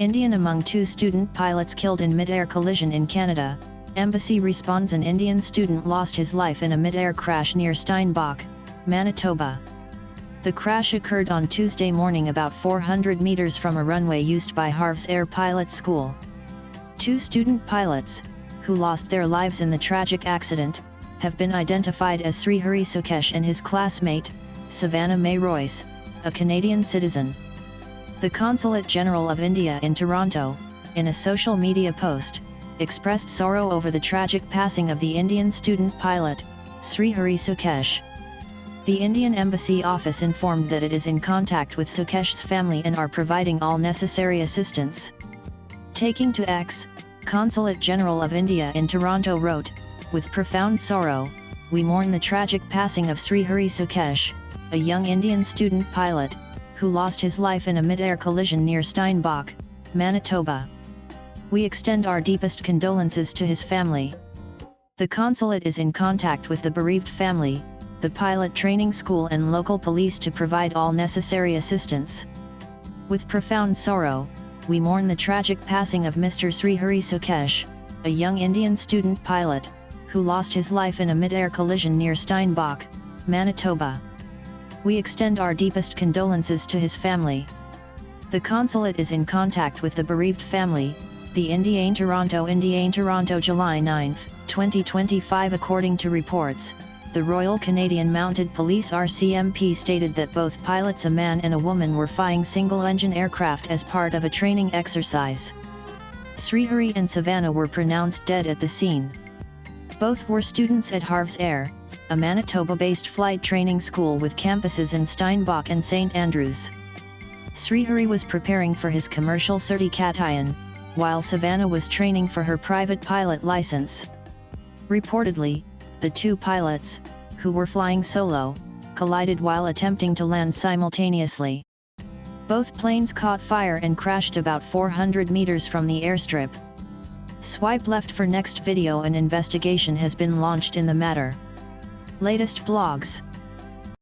Indian among two student pilots killed in mid-air collision in Canada. Embassy responds: an Indian student lost his life in a mid-air crash near Steinbach, Manitoba. The crash occurred on Tuesday morning about 400 meters from a runway used by Harv's Air Pilot School. Two student pilots, who lost their lives in the tragic accident, have been identified as Srihari Sukesh and his classmate, Savannah May Royce, a Canadian citizen. The Consulate General of India in Toronto, in a social media post, expressed sorrow over the tragic passing of the Indian student pilot, Srihari Sukesh. The Indian Embassy office informed that it is in contact with Sukesh's family and are providing all necessary assistance. Taking to X, Consulate General of India in Toronto wrote, "With profound sorrow, we mourn the tragic passing of Srihari Sukesh, a young Indian student pilot, who lost his life in a mid-air collision near Steinbach, Manitoba. We extend our deepest condolences to his family. The consulate is in contact with the bereaved family, the pilot training school and local police to provide all necessary assistance. With profound sorrow, we mourn the tragic passing of Mr. Srihari Sukesh, a young Indian student pilot, who lost his life in a mid-air collision near Steinbach, Manitoba. We extend our deepest condolences to his family. The consulate is in contact with the bereaved family." The Indiana Toronto, July 9, 2025. According to reports, the Royal Canadian Mounted Police RCMP stated that both pilots, a man and a woman, were flying single-engine aircraft as part of a training exercise. Srihari and Savannah were pronounced dead at the scene. Both were students at Harv's Air, a Manitoba-based flight training school with campuses in Steinbach and St. Andrews. Srihari was preparing for his commercial certification, while Savannah was training for her private pilot license. Reportedly, the two pilots, who were flying solo, collided while attempting to land simultaneously. Both planes caught fire and crashed about 400 meters from the airstrip. Swipe left for next video. An investigation has been launched in the matter. Latest blogs.